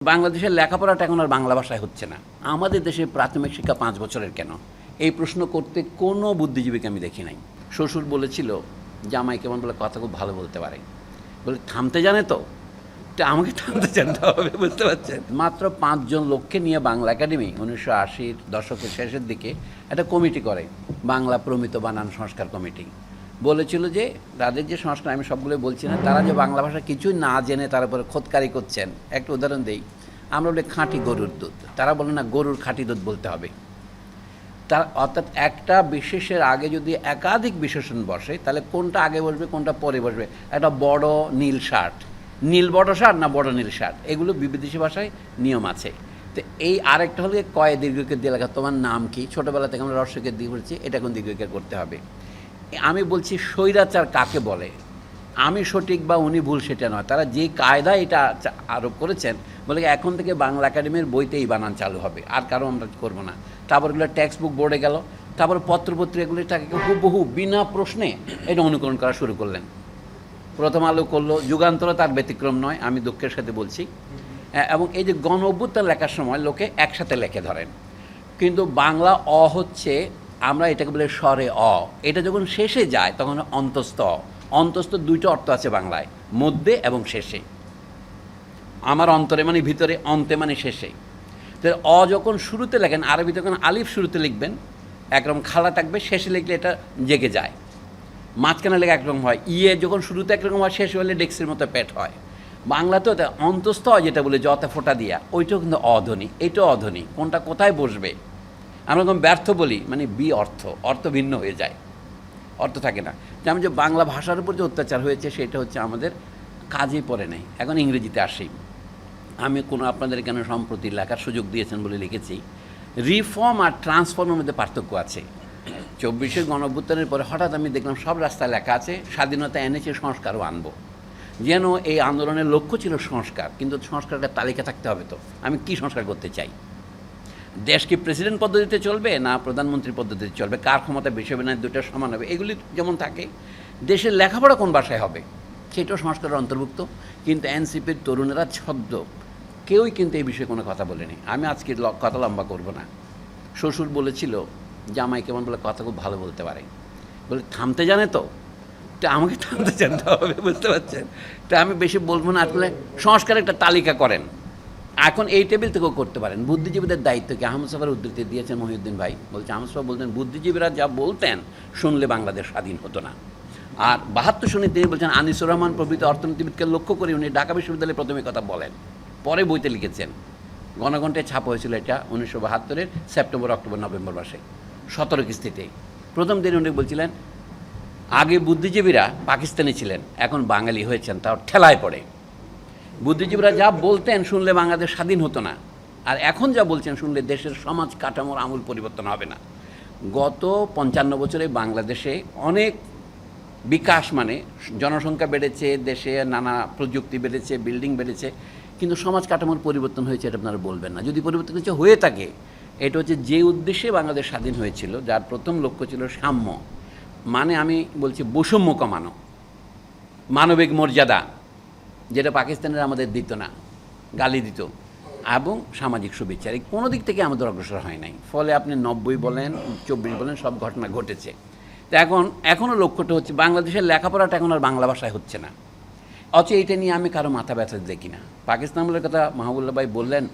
বাংলাদেশের লেখাপড়াটা এখন আর বাংলা ভাষায় হচ্ছে না। আমাদের দেশে প্রাথমিক শিক্ষা 5 বছরের কেন? এই প্রশ্ন করতে কোনো বুদ্ধিজীবীকে আমি দেখি নাই। শ্বশুর বলেছিল জামাই কেমন বলে কথা খুব ভালো বলতে পারে, বলে থামতে জানে তো আমাকে থামতে জানতে হবে, বুঝতে পারছেন? মাত্র 5 জন লোককে নিয়ে বাংলা একাডেমি 1980-র দশকের শেষের দিকে একটা কমিটি করে, বাংলা প্রমিত বানান সংস্কার কমিটি। বলেছিল যে তাদের যে সংস্কার, আমি সবগুলো বলছি না, তারা যে বাংলা ভাষা কিছুই না জেনে তার উপরে খোদকারি করছেন। একটা উদাহরণ দেই, আমরা বলি খাঁটি গরুর দুধ, তারা বলে না গরুর খাঁটি দুধ বলতে হবে। তার অর্থাৎ একটা বিশেষের আগে যদি একাধিক বিশেষণ বসে তাহলে কোনটা আগে বসবে কোনটা পরে বসবে। একটা বড় নীল শার্ট, নীল বড় শার্ট না বড় নীল শার্ট, এগুলো বিদেশি ভাষায় নিয়ম আছে। তো এই আরেকটা হলে কয়ে দীর্ঘকে দিয়ে লেখা, তোমার নাম কি, ছোটোবেলা থেকে আমরা রস্যকে দিয়ে বলছি, এটা কোন দীর্ঘকে করতে হবে। আমি বলছি স্বৈরাচার কাকে বলে, আমি সঠিক বা উনি ভুল সেটা নয়, তারা যে কায়দা এটা আরোপ করেছেন, বলে এখন থেকে বাংলা একাডেমির বইতেই বানান চালু হবে, আর কারো আমরা করবো না। তারপর এগুলো টেক্সট বুক বোর্ডে গেল, তারপর পত্রপত্রিকাগুলি তাকে হুবহু বিনা প্রশ্নে এটা অনুকরণ করা শুরু করলেন। প্রথম আলো করলো, যুগান্তর তার ব্যতিক্রম নয়, আমি দুঃখের সাথে বলছি। এবং এই যে গণ অভ্যুত্থান লেখার সময় লোকে একসাথে লেখে ধরেন, কিন্তু বাংলা অ হচ্ছে, আমরা এটাকে বলে স্বরে অ, এটা যখন শেষে যায় তখন অন্তস্থ অ। অন্তস্থ দুইটা অর্থ আছে বাংলায়, মধ্যে এবং শেষে। আমার অন্তরে মানে ভিতরে, অন্তে মানে শেষে। তো অ যখন শুরুতে লেখেন, আরবিতে যখন আলিফ শুরুতে লিখবেন একরকম খালা থাকবে, শেষে লিখলে এটা জেগে যায়। মাঝখানে লেখা একরকম হয়, ইয়ে যখন শুরুতে একরকম হয়, শেষে হলে ডেক্সের মতো পেট হয়। বাংলাতেও অন্তস্থ যেটা বলে জতে ফোঁটা দিয়া, ওইটাও কিন্তু অধ্বনি, এটাও অধ্বনি, কোনটা কোথায় বসবে। আমরা যখন ব্যর্থ বলি মানে বি অর্থ, অর্থ ভিন্ন হয়ে যায়, অর্থ থাকে না। যেমন যে বাংলা ভাষার উপর যে অত্যাচার হয়েছে সেটা হচ্ছে আমাদের কাজে পড়ে নেই। এখন ইংরেজিতে আসি, আমি কোনো আপনাদের এখানে সম্প্রতি লেখার সুযোগ দিয়েছেন বলে লিখেছি, রিফর্ম আর ট্রান্সফর্মের মধ্যে পার্থক্য আছে। 24-এর গণঅভ্যুত্থানের পরে হঠাৎ আমি দেখলাম সব রাস্তায় লেখা আছে স্বাধীনতা এনেছে, সংস্কারও আনবো। যেন এই আন্দোলনের লক্ষ্য ছিল সংস্কার, কিন্তু সংস্কারটা তালিকা থাকতে হবে। তো আমি কি সংস্কার করতে চাই? দেশ কি প্রেসিডেন্ট পদ্ধতিতে চলবে না প্রধানমন্ত্রী পদ্ধতিতে চলবে, কার ক্ষমতা বেশি হবে না দুটো সমান হবে, এগুলি যেমন থাকে। দেশের লেখাপড়া কোন ভাষায় হবে সেটাও সংস্কারের অন্তর্ভুক্ত। কিন্তু এনসিপির তরুণেরা ছদ্ম কেউই কিন্তু এই বিষয়ে কোনো কথা বলেনি। আমি আজকে কথা লম্বা করব না। শ্বশুর বলেছিল জামাই কেমন বলে কথা খুব ভালো বলতে পারে, বলে থামতে জানে তো আমাকে থামতে জানতে হবে, বুঝতে পারছেন? তো আমি বেশি বলবো না, আসলে সংস্কারের একটা তালিকা করেন, এখন এই টেবিল থেকেও করতে পারেন। বুদ্ধিজীবীদের দায়িত্ব কি? আহমদ সাফার উদ্ধৃতি দিয়েছেন মহিউদ্দিন ভাই, বলছে আহমদ সাফা বলতেন বুদ্ধিজীবীরা যা বলতেন শুনলে বাংলাদেশ স্বাধীন হতো না। আর 72 সনে তিনি বলছেন আনিসুর রহমান প্রভৃতি অর্থনীতিবিদকে লক্ষ্য করে উনি ঢাকা বিশ্ববিদ্যালয়ে প্রথমে কথা বলেন, পরে বইতে লিখেছেন। গণকণ্ঠে ছাপা হয়েছিল এটা 1972-এর সেপ্টেম্বর, অক্টোবর, নভেম্বর মাসে 17 কিস্তিতে। প্রথম দিন উনি বলছিলেন আগে বুদ্ধিজীবীরা পাকিস্তানি ছিলেন, এখন বাঙালি হয়েছেন, তাও ঠেলায় পড়ে। বুদ্ধিজীবীরা যা বলতেন শুনলে বাংলাদেশ স্বাধীন হতো না, আর এখন যা বলছেন শুনলে দেশের সমাজ কাঠামোর আমূল পরিবর্তন হবে না। গত 55 বছরে বাংলাদেশে অনেক বিকাশ, মানে জনসংখ্যা বেড়েছে, দেশে নানা প্রযুক্তি বেড়েছে, বিল্ডিং বেড়েছে, কিন্তু সমাজ কাঠামোর পরিবর্তন হয়েছে এটা আপনারা বলবেন না। যদি পরিবর্তন কিছু হয়ে থাকে, এটা হচ্ছে যে উদ্দেশ্যে বাংলাদেশ স্বাধীন হয়েছিল, যার প্রথম লক্ষ্য ছিল সাম্য, মানে আমি বলছি বৈষম্য কমানো, মানবিক মর্যাদা, যেটা পাকিস্তানের আমাদের দিত না, গালি দিত, এবং সামাজিক সুবিচার, এই কোনো দিক থেকে আমাদের অগ্রসর হয় নাই। ফলে আপনি 90 বলেন 24 বলেন সব ঘটনা ঘটেছে। তো এখনও লক্ষ্যটা হচ্ছে বাংলাদেশের লেখাপড়াটা এখন আর বাংলা ভাষায় হচ্ছে না। অথচ এইটা নিয়ে আমি কারো মাথা ব্যথা দেখি না। পাকিস্তান বলে কথা মাহবুবুল্লাহ ভাই বললেন,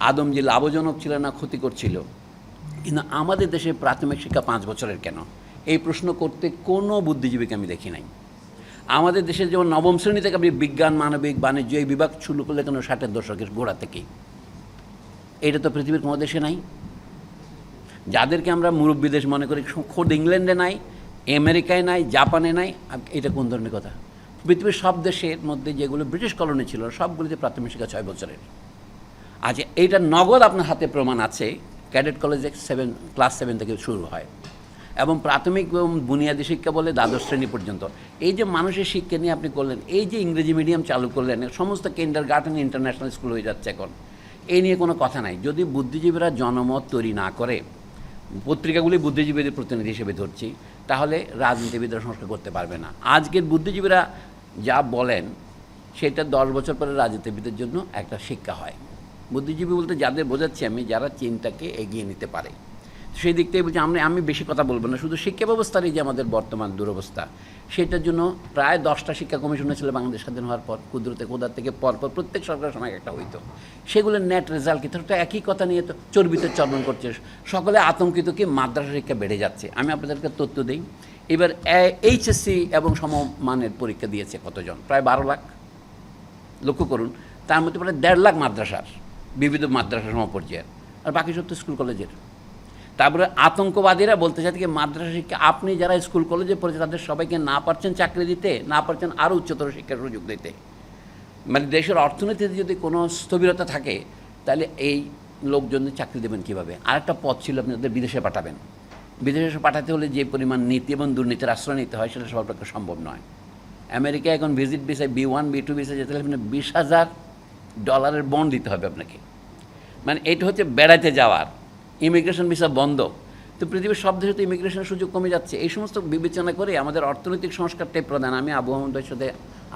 আদম যে লাভজনক ছিল না ক্ষতিকর ছিল, কিন্তু আমাদের দেশে প্রাথমিক শিক্ষা 5 বছরের কেন? এই প্রশ্ন করতে কোনো বুদ্ধিজীবীকে আমি দেখি নাই। আমাদের দেশে যেমন নবম শ্রেণী থেকে আপনি বিজ্ঞান, মানবিক, বাণিজ্য এই বিভাগ শুরু করলে কেন 60-এর দশকের গোড়া থেকেই, এটা তো পৃথিবীর কোনো দেশে নাই। যাদেরকে আমরা মুরব্বী দেশ মনে করি, খোদ ইংল্যান্ডে নাই, আমেরিকায় নাই, জাপানে নাই, এটা কোন ধরনের কথা? পৃথিবীর সব দেশের মধ্যে যেগুলো ব্রিটিশ কলোনি ছিল সবগুলিতে প্রাথমিক শিক্ষা 6 বছরের। আচ্ছা, এইটা নগদ আপনার হাতে প্রমাণ আছে। ক্যাডেট কলেজে ক্লাস 7 থেকে শুরু হয়, এবং প্রাথমিক এবং বুনিয়াদী শিক্ষা বলে দ্বাদশ শ্রেণী পর্যন্ত। এই যে মানুষের শিক্ষা নিয়ে আপনি করলেন, এই যে ইংরেজি মিডিয়াম চালু করলেন, সমস্ত কিন্ডারগার্টেন ইন্টারন্যাশনাল স্কুল হয়ে যাচ্ছে এখন, এই নিয়ে কোনো কথা নাই। যদি বুদ্ধিজীবীরা জনমত তৈরি না করে, পত্রিকাগুলি বুদ্ধিজীবীদের প্রতিনিধি হিসেবে ধরছি, তাহলে রাজনীতিবিদরা সংস্কার করতে পারবে না। আজকের বুদ্ধিজীবীরা যা বলেন সেটা 10 বছর পরে রাজনীতিবিদের জন্য একটা শিক্ষা হয়। বুদ্ধিজীবী বলতে যাদের বোঝাচ্ছি আমি, যারা চিন্তাকে এগিয়ে নিতে পারে। সেই দিক থেকে বলছি আমি বেশি কথা বলবো না, শুধু শিক্ষা ব্যবস্থারই যে আমাদের বর্তমান দুরবস্থা, সেটার জন্য প্রায় 10টা শিক্ষা কমিশন ছিল বাংলাদেশ স্বাধীন হওয়ার পর, কুদরতে কোদার থেকে পরপর প্রত্যেক সরকারের সময় একটা হইতো। সেগুলোর নেট রেজাল্ট কি? তো একই কথা নিয়ে তো চর্বিতে চর্বণ করছে, সকলে আতঙ্কিত কি মাদ্রাসা শিক্ষা বেড়ে যাচ্ছে। আমি আপনাদেরকে তথ্য দিই, এবার এইচএসসি এবং সমমানের পরীক্ষা দিয়েছে কতজন? প্রায় 12 লাখ। লক্ষ্য করুন, তার মধ্যে প্রায় 1.5 লাখ মাদ্রাসার, বিবিধ মাদ্রাসা সমপর্যায়ের, আর বাকি সব তো স্কুল কলেজের। তারপরে আতঙ্কবাদীরা বলতে চায় কি মাদ্রাসা শিক্ষা, আপনি যারা স্কুল কলেজে পড়েছে তাদের সবাইকে না পারছেন চাকরি দিতে, না পারছেন আরও উচ্চতর শিক্ষার সুযোগ দিতে। মানে দেশের অর্থনীতিতে যদি কোনো স্থবিরতা থাকে, তাহলে এই লোকজনদের চাকরি দেবেন কীভাবে? আরেকটা পথ ছিল, আপনি তাদের বিদেশে পাঠাবেন। বিদেশে পাঠাতে হলে যে পরিমাণ নীতি এবং দুর্নীতির আশ্রয় নিতে হয়, সেটা সবার পক্ষে সম্ভব নয়। আমেরিকায় এখন ভিজিট ভিসায় B1 B2 ভিসায় যেতে হলে মানে $20,000 বন্ড দিতে হবে আপনাকে। মানে এটা হচ্ছে বেড়াতে যাওয়ার, ইমিগ্রেশন ভিসা বন্ধ। তো পৃথিবীর সব দেশে তো ইমিগ্রেশনের সুযোগ কমে যাচ্ছে। এই সমস্ত বিবেচনা করে আমাদের অর্থনৈতিক সংস্কারটাই প্রধান। আমি আবু আহমদের সাথে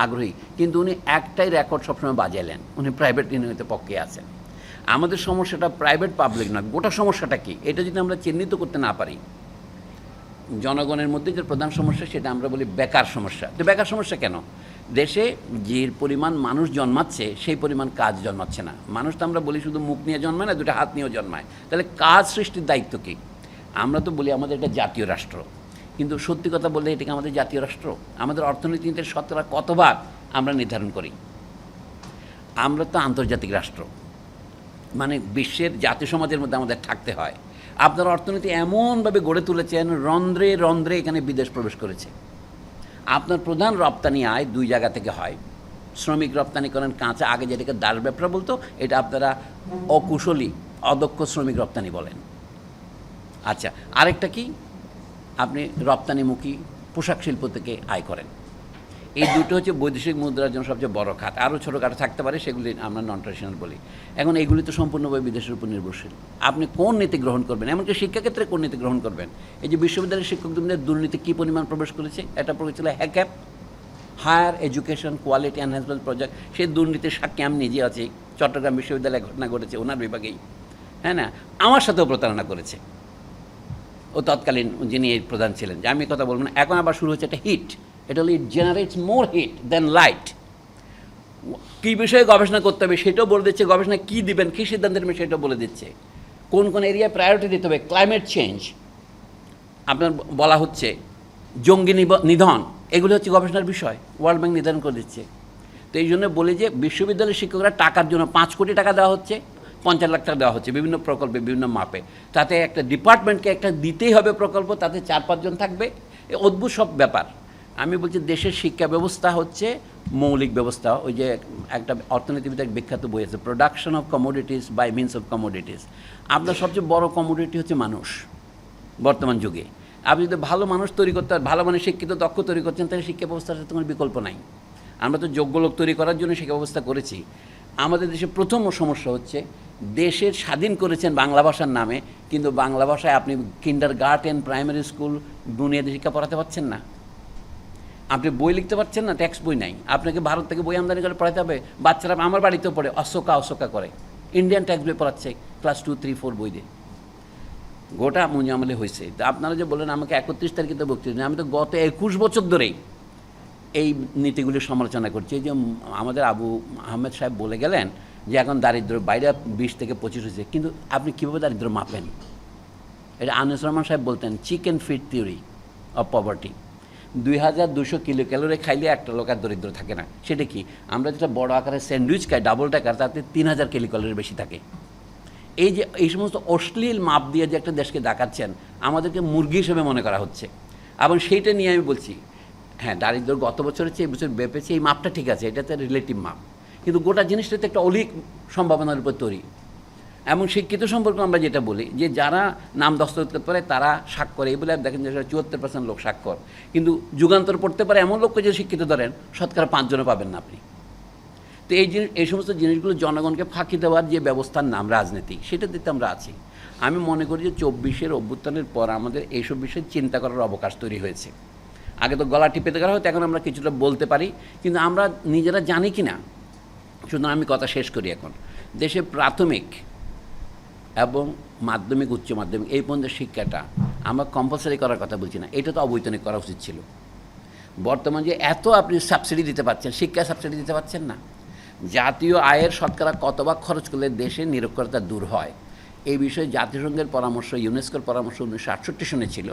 আগ্রহী, কিন্তু উনি একটাই রেকর্ড সবসময় বাজাইলেন, উনি প্রাইভেট ইউনিয়নের পক্ষে আছেন। আমাদের সমস্যাটা প্রাইভেট পাবলিক নয়, গোটা সমস্যাটা কি এটা যদি আমরা চিহ্নিত করতে না পারি, জনগণের মধ্যে যে প্রধান সমস্যা সেটা আমরা বলি বেকার সমস্যা। তো বেকার সমস্যা কেন? দেশে যে পরিমাণ মানুষ জন্মাচ্ছে সেই পরিমাণ কাজ জন্মাচ্ছে না। মানুষ তো আমরা বলি শুধু মুখ নিয়ে জন্মায় না, দুটো হাত নিয়েও জন্মায়। তাহলে কাজ সৃষ্টির দায়িত্ব কী? আমরা তো বলি আমাদের একটা জাতীয় রাষ্ট্র, কিন্তু সত্যি কথা বললে এটাকে আমাদের জাতীয় রাষ্ট্র? আমাদের অর্থনীতিতে শতকরা কত ভাগ আমরা নির্ধারণ করি? আমরা তো আন্তর্জাতিক রাষ্ট্র, মানে বিশ্বের জাতীয় সমাজের মধ্যে আমাদের থাকতে হয়। আপনার অর্থনীতি এমনভাবে গড়ে তুলেছেন, রন্ধ্রে রন্ধ্রে এখানে বিদেশ প্রবেশ করেছে। আপনার প্রধান রপ্তানি আয় 2 জায়গা থেকে হয়। শ্রমিক রপ্তানি করেন কাঁচা, আগে যেটাকে দাস ব্যবসা বলতো, এটা আপনারা অকুশলী অদক্ষ শ্রমিক রপ্তানি বলেন। আচ্ছা, আরেকটা কি? আপনি রপ্তানিমুখী পোশাক শিল্প থেকে আয় করেন। এই দুটো হচ্ছে বৈদেশিক মুদ্রার জন্য সবচেয়ে বড় খাত। আরও ছোটোখাটো থাকতে পারে, সেগুলি আমরা নন ট্রেডিশনাল বলি। এখন এগুলি তো সম্পূর্ণভাবে বিদেশের উপর নির্ভরশীল। আপনি কোন নীতি গ্রহণ করবেন, এমনকি শিক্ষাক্ষেত্রে কোন নীতি গ্রহণ করবেন? এই যে বিশ্ববিদ্যালয়ের শিক্ষকদের দুর্নীতি কী পরিমাণ প্রবেশ করেছে, এটা প্রবেশ ছিল হ্যাকঅ্যাপ, higher education quality enhancement project. সেই দুর্নীতির সাক্ষী আমি নিজে আছি। চট্টগ্রাম বিশ্ববিদ্যালয়ে ঘটনা ঘটেছে ওনার বিভাগেই, হ্যাঁ না? আমার সাথেও প্রতারণা করেছে ও তৎকালীন যিনি এই প্রধান ছিলেন। যে আমি কথা বলবো না। এখন আবার শুরু হচ্ছে একটা হিট, এটা হলো it generates more heat than light. কী বিষয়ে গবেষণা করতে হবে সেটাও বলে দিচ্ছে, গবেষণা কী দিবেন, কী সিদ্ধান্ত নেবেন সেটাও বলে দিচ্ছে, কোন কোন এরিয়ায় প্রায়োরিটি দিতে হবে। ক্লাইমেট চেঞ্জ আপনার বলা হচ্ছে, জঙ্গি নিধন, এগুলো হচ্ছে গবেষণার বিষয়, ওয়ার্ল্ড ব্যাংক নির্ধারণ করে দিচ্ছে। তো এই জন্য বলি যে বিশ্ববিদ্যালয়ের শিক্ষকরা টাকার জন্য 5 কোটি টাকা দেওয়া হচ্ছে, 50 লাখ টাকা দেওয়া হচ্ছে বিভিন্ন প্রকল্পে, বিভিন্ন মাপে। তাতে একটা ডিপার্টমেন্টকে একটা দিতেই হবে প্রকল্প, তাতে 4-5 জন থাকবে। এই অদ্ভুত সব ব্যাপার। আমি বলছি দেশের শিক্ষা ব্যবস্থা হচ্ছে মৌলিক ব্যবস্থা। ওই যে একটা অর্থনীতিবিদের বিখ্যাত বই আছে, production of commodities by means of commodities. আপনার সবচেয়ে বড় কমোডিটি হচ্ছে মানুষ বর্তমান যুগে। আপনি যদি ভালো মানুষ তৈরি করতে, ভালো মানে শিক্ষিত দক্ষ তৈরি করছেন, তাহলে শিক্ষা ব্যবস্থার সাথে কোনো বিকল্প নাই। আমরা তো যোগ্য লোক তৈরি করার জন্য শিক্ষা ব্যবস্থা করেছি। আমাদের দেশে প্রথম সমস্যা হচ্ছে, দেশের স্বাধীন করেছেন বাংলা ভাষার নামে, কিন্তু বাংলা ভাষায় আপনি কিন্ডারগার্টেন, প্রাইমারি স্কুল, বুনিয়াদী শিক্ষা পড়াতে পারছেন না। আপনি বই লিখতে পারছেন না, টেক্সট বই নাই। আপনাকে ভারত থেকে বই আমদানি করে পড়াতে হবে। বাচ্চারা আমার বাড়িতেও পড়ে, অশোকা করে, ইন্ডিয়ান টেক্সট বই পড়াচ্ছে ক্লাস 2, 3, 4 বই দিয়ে। গোটা মুঞ্জামলে হয়েছে। তো আপনারা যে বলেন আমাকে 31 তারিখে তো বক্তৃতা, আমি তো গত 21 বছর ধরেই এই নীতিগুলির সমালোচনা করছি। এই যে আমাদের আবু আহমেদ সাহেব বলে গেলেন যে এখন দারিদ্র বাইরে 20 থেকে 25 হয়েছে, কিন্তু আপনি কীভাবে দারিদ্র মাপেন? এটা আনিস রহমান সাহেব বলতেন, chicken feed theory of poverty. 2200 kilo calorie খাইলে একটা লোক আর দরিদ্র থাকে না। সেটা কি? আমরা যেটা বড় আকারের স্যান্ডউইচ খাই ডাবল টাকার, তাতে 3000 কিলো ক্যালোরি বেশি থাকে। এই যে এই সমস্ত অশ্লীল মাপ দিয়ে যে একটা দেশকে দেখাচ্ছেন, আমাদেরকে মুরগি হিসেবে মনে করা হচ্ছে। এবং সেইটা নিয়ে আমি বলছি, হ্যাঁ দারিদ্র গত বছরের চেয়ে এই বছর বেড়েছে, এই মাপটা ঠিক আছে, এটা তো রিলেটিভ মাপ, কিন্তু গোটা জিনিসটাতে একটা অলিক সম্ভাবনার উপর তৈরি। এবং শিক্ষিত সম্পর্কে আমরা যেটা বলি যে যারা নাম দস্তখত করতে পারে তারা স্বাক্ষর, এই বলে দেখেন যে 74% লোক স্বাক্ষর, কিন্তু যুগান্তর পড়তে পারে এমন লোককে যে শিক্ষিত ধরেন শতকরা 5 জনও পাবেন না আপনি। তো এই সমস্ত জিনিসগুলো জনগণকে ফাঁকি দেওয়ার যে ব্যবস্থার নাম রাজনীতি, সেটা দিতে আমরা আছি। আমি মনে করি যে 24-এর অভ্যুত্থানের পর আমাদের এইসব বিষয়ে চিন্তা করার অবকাশ তৈরি হয়েছে। আগে তো গলা টিপে দেওয়া হতো, এখন আমরা কিছুটা বলতে পারি, কিন্তু আমরা নিজেরা জানি কি না। সুতরাং আমি কথা শেষ করি এখন দেশে প্রাথমিক এবং মাধ্যমিক উচ্চ মাধ্যমিক এই পর্যন্ত শিক্ষাটা আমরা কম্পালসারি করার কথা বলছি না, এটা তো অবৈতনিক করা উচিত ছিল। বর্তমান যে এত আপনি সাবসিডি দিতে পারছেন, শিক্ষা সাবসিডি দিতে পারছেন না। জাতীয় আয়ের শতকরা কত ভাগ খরচ করলে দেশে নিরক্ষরতা দূর হয়, এই বিষয়ে জাতিসংঘের পরামর্শ, ইউনেস্কোর পরামর্শ 1968 সনে ছিল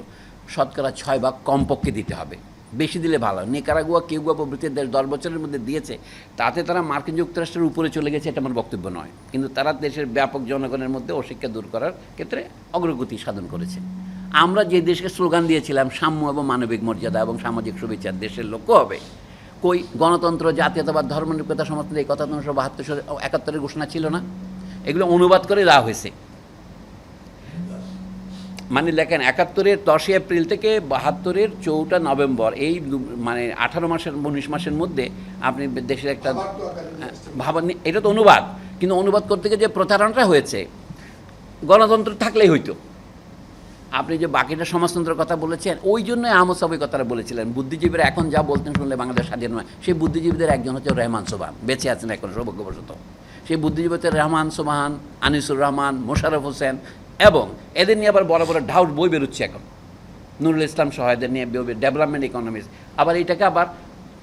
শতকরা 6 ভাগ কমপক্ষে দিতে হবে, বেশি দিলে ভালো। নিকারাগুয়া, কিউবা প্রভৃতি দেশ 10 বছরের মধ্যে দিয়েছে, তাতে তারা মার্কিন যুক্তরাষ্ট্রের উপরে চলে গেছে, এটা আমার বক্তব্য নয়, কিন্তু তারা দেশের ব্যাপক জনগণের মধ্যে অশিক্ষা দূর করার ক্ষেত্রে অগ্রগতি সাধন করেছে। আমরা যে দেশকে স্লোগান দিয়েছিলাম সাম্য এবং মানবিক মর্যাদা এবং সামাজিক সুবিচার দেশের লক্ষ্য হবে, কই গণতন্ত্র, জাতীয়তাবাদ, ধর্মনিরপেক্ষতা, সমর্থন, এই কথা 1972-71 ঘোষণা ছিল না? এগুলো অনুবাদ করে দেওয়া হয়েছে। মানে লেখেন 71-এর 10 এপ্রিল থেকে 72-এর 4 নভেম্বর, এই মানে 18 মাসের 19 মাসের মধ্যে আপনি দেশের একটা ভাবা, এটা তো অনুবাদ, কিন্তু অনুবাদ করতে গিয়ে যে প্রতারণাটা হয়েছে, গণতন্ত্র থাকলেই হইতো। আপনি যে বাকিটা সমাজতন্ত্রের কথা বলেছেন, ওই জন্যই আহমদ সাহেব এই কথাটা বলেছিলেন। বুদ্ধিজীবীরা এখন যা বলতেন শুনলে বাংলাদেশ স্বাধীন নয়। সেই বুদ্ধিজীবীদের একজন হচ্ছে রহমান সোবহান, বেঁচে আছেন এখন সৌভাগ্যবশত। সেই বুদ্ধিজীবী হচ্ছে রহমান সোবহান, আনিসুর রহমান, মোশাররফ হোসেন, এবং এদের নিয়ে আবার বড় বড় ঢাউট বই বেরোচ্ছে এখন, নুরুল ইসলাম সহ এদের নিয়ে ডেভেলপমেন্ট ইকোনমিক্স। আবার এটাকে আবার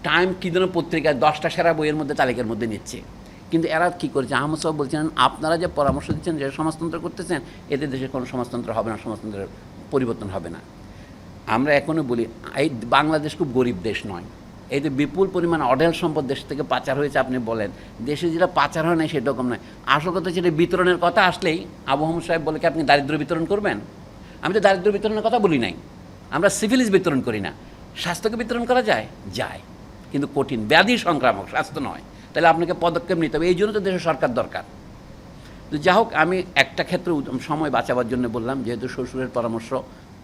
টাইম কী ধরনের পত্রিকায় 10টা সেরা বইয়ের মধ্যে তালিকার মধ্যে নিচ্ছে। কিন্তু এরা কী করেছে, আহমদ সাহেব বলছেন আপনারা যে পরামর্শ দিচ্ছেন, যে সমাজতন্ত্র করতেছেন, এতে দেশে কোনো সমাজতন্ত্র হবে না, সমাজতন্ত্রের পরিবর্তন হবে না। আমরা এখনও বলি এই বাংলাদেশ খুব গরিব দেশ নয়, এই যে বিপুল পরিমাণ অঢেল সম্পদ দেশ থেকে পাচার হয়েছে। আপনি বলেন দেশে যেটা পাচার হয় না সেরকম নয়। আসল কথা সেটা বিতরণের কথা আসলেই আবু আহমদ সাহেব বলে কি আপনি দারিদ্র বিতরণ করবেন? আমি তো দারিদ্র বিতরণের কথা বলি নাই। আমরা সিফিলিস বিতরণ করি না। স্বাস্থ্যকে বিতরণ করা যায়, কিন্তু কঠিন ব্যাধি সংক্রামক, স্বাস্থ্য নয়। তাহলে আপনাকে পদক্ষেপ নিতে হবে, এই জন্য তো দেশের সরকার দরকার। তো যা হোক, আমি একটা ক্ষেত্রে সময় বাঁচাবার জন্য বললাম, যেহেতু শ্বশুরের পরামর্শ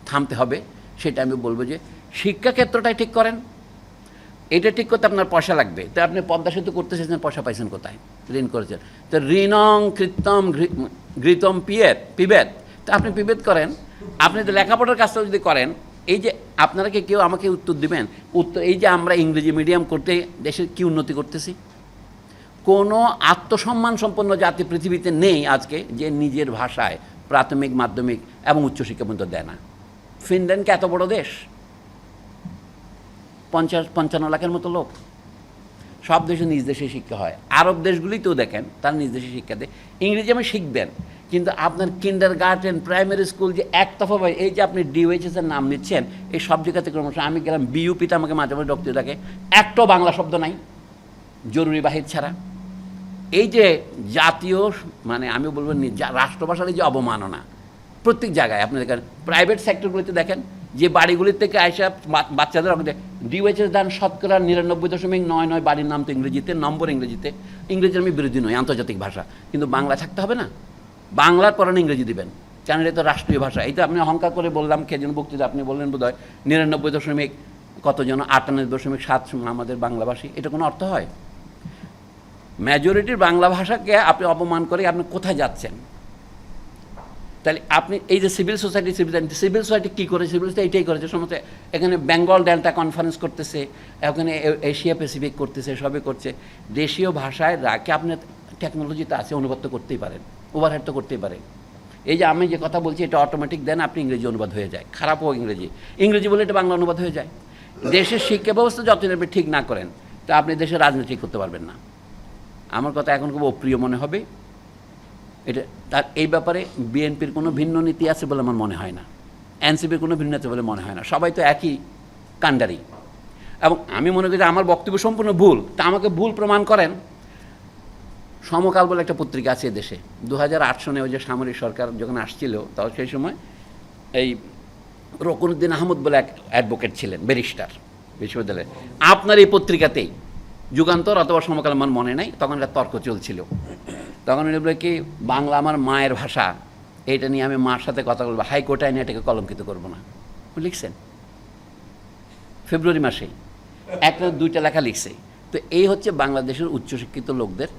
থামতে হবে, সেটা আমি বলবো যে শিক্ষা ক্ষেত্রটাই ঠিক করেন। এটা ঠিক করতে আপনার পয়সা লাগবে। তো আপনি পদ্মা সেতু করতে চেয়েছেন, পয়সা পাইছেন কোথায়? ঋণ করেছেন। তো ঋণং কৃতম ঘৃতম পিবেত, তো আপনি পিবেত করেন। আপনি তো লেখাপড়ার কাজটা যদি করেন, এই যে আপনারা কি কেউ আমাকে উত্তর দিবেন? এই যে আমরা ইংরেজি মিডিয়াম করতে দেশের কি উন্নতি করতেছি? কোনো আত্মসম্মান সম্পন্ন জাতি পৃথিবীতে নেই আজকে যে নিজের ভাষায় প্রাথমিক, মাধ্যমিক এবং উচ্চশিক্ষা পর্যন্ত দেয় না। ফিনল্যান্ড কি এত বড় দেশ? 50-55 লাখের মতো লোক। সব দেশে নিজ দেশে শিক্ষা হয়। আরব দেশগুলিতেও দেখেন তারা নিজ দেশে শিক্ষা দেয়। ইংরেজি আমি শিখবেন, কিন্তু আপনার কিন্ডার গার্ডেন, প্রাইমারি স্কুল যে একতফা ভাই, এই যে আপনি ডিওএইচএসের নাম নিচ্ছেন, এই সব জায়গাতে ক্রমশ আমি গেলাম, বিইউপিতে আমাকে মাঝে মাঝে ডক্টর থাকে, একটাও বাংলা শব্দ নাই জরুরি বাহির ছাড়া। এই যে জাতীয়, মানে আমি বলবো রাষ্ট্রভাষার এই যে অবমাননা প্রত্যেক জায়গায় আপনি দেখেন, প্রাইভেট সেক্টরগুলিতে দেখেন, যে বাড়িগুলির থেকে আইসা বাচ্চাদের আমাদের ডিওএইচএস দান শতকরা 99.99 বাড়ির নাম তো ইংরেজিতে, নম্বর ইংরেজিতে। ইংরেজি আমি বিরোধী নই, আন্তর্জাতিক ভাষা, কিন্তু বাংলা থাকতে হবে না? বাংলার পড়ানো ইংরেজি দিবেন, কেন? এটা তো রাষ্ট্রীয় ভাষা। এটা আপনি অহংকার করে বললাম, কে যেন বক্তৃতা আপনি বললেন বোধ হয় 99 কত যেন 98.7 আমাদের বাংলাভাষী। এটা কোনো অর্থ হয়? মেজরিটির বাংলা ভাষাকে আপনি অপমান করে আপনি কোথায় যাচ্ছেন? তাহলে আপনি এই যে সিভিল সোসাইটি কী করে? সিভিল সোসাইটি এইটাই করেছে সমস্ত। এখানে বেঙ্গল ডেল্টা কনফারেন্স করতেছে, এখানে এশিয়া প্যাসিফিক করতেছে, সবই করছে। দেশীয় ভাষায় রাখে আপনার টেকনোলজিতে আছে, অনুবাদ তো করতেই পারেন, ওভারহেড তো করতেই পারেন। এই যে আমি যে কথা বলছি, এটা অটোমেটিক দেন আপনি ইংরেজি অনুবাদ হয়ে যায়, খারাপ হোক ইংরেজি বলে এটা বাংলা অনুবাদ হয়ে যায়। দেশের শিক্ষা ব্যবস্থা যতদিন আপনি ঠিক না করেন, তা আপনি দেশের রাজনীতি করতে পারবেন না। আমার কথা এখন খুব অপ্রিয় মনে হবে এটা। তার এই ব্যাপারে বিএনপির কোনো ভিন্ন নীতি আছে বলে আমার মনে হয় না, এনসিপির কোনো ভিন্ন আছে বলে মনে হয় না। সবাই তো একই কাণ্ডারি। এবং আমি মনে করি যে আমার বক্তব্য সম্পূর্ণ ভুল, তা আমাকে ভুল প্রমাণ করেন। সমকাল বলে একটা পত্রিকা আছে দেশে, 2008 সনে ওই যে সামরিক সরকার যখন আসছিল, তাও সেই সময় এই রকুনুদ্দিন আহমদ বলে এক অ্যাডভোকেট ছিলেন, ব্যারিস্টার বিশ্ববিদ্যালয়ে। আপনার এই পত্রিকাতেই যুগান্তর অথবা সমকাল আমার মনে নাই, তখন একটা তর্ক চলছিল। তখন উনি বলে কি, বাংলা আমার মায়ের ভাষা, এইটা নিয়ে আমি মার সাথে কথা বলবো, হাইকোর্টে আইনে এটাকে কলঙ্কিত করবো না। লিখছেন ফেব্রুয়ারি মাসেই, একটা 2টা লেখা লিখছে। তো এই হচ্ছে বাংলাদেশের উচ্চশিক্ষিত লোকদের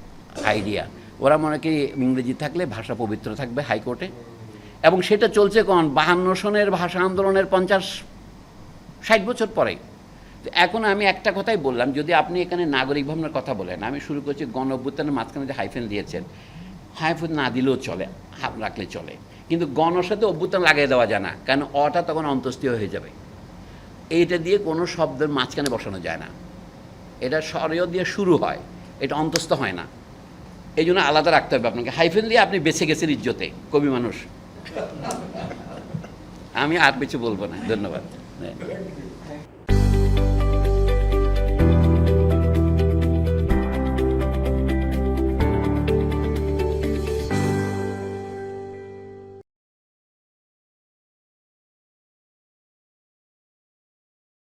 আইডিয়া। ওরা মনে করি ইংরেজি থাকলে ভাষা পবিত্র থাকবে হাইকোর্টে, এবং সেটা চলছে কোন 52 সনের ভাষা আন্দোলনের 50-60 বছর পরে। এখন আমি একটা কথাই বললাম, যদি আপনি এখানে নাগরিক ভবনের কথা বলেন, আমি শুরু করছি গণ অভ্যুত্থানের মাঝখানে যে হাইফেন দিয়েছেন, হাইফুন না দিলেও চলে, হাত রাখলে চলে, কিন্তু গণর সাথে অভ্যুত্থান লাগিয়ে দেওয়া যায় না, কারণ অটা তখন অন্তস্তীয় হয়ে যাবে। এইটা দিয়ে কোনো শব্দের মাঝখানে বসানো যায় না, এটা স্বরীয় দিয়ে শুরু হয়, এটা অন্তস্থ হয় না, এই জন্য আলাদা রাখতে হবে আপনাকে। হাইফেন দিয়ে আপনি বেঁচে গেছেন ইজ্জতে, কবি মানুষ। আমি আর কিছু বলবো না, ধন্যবাদ।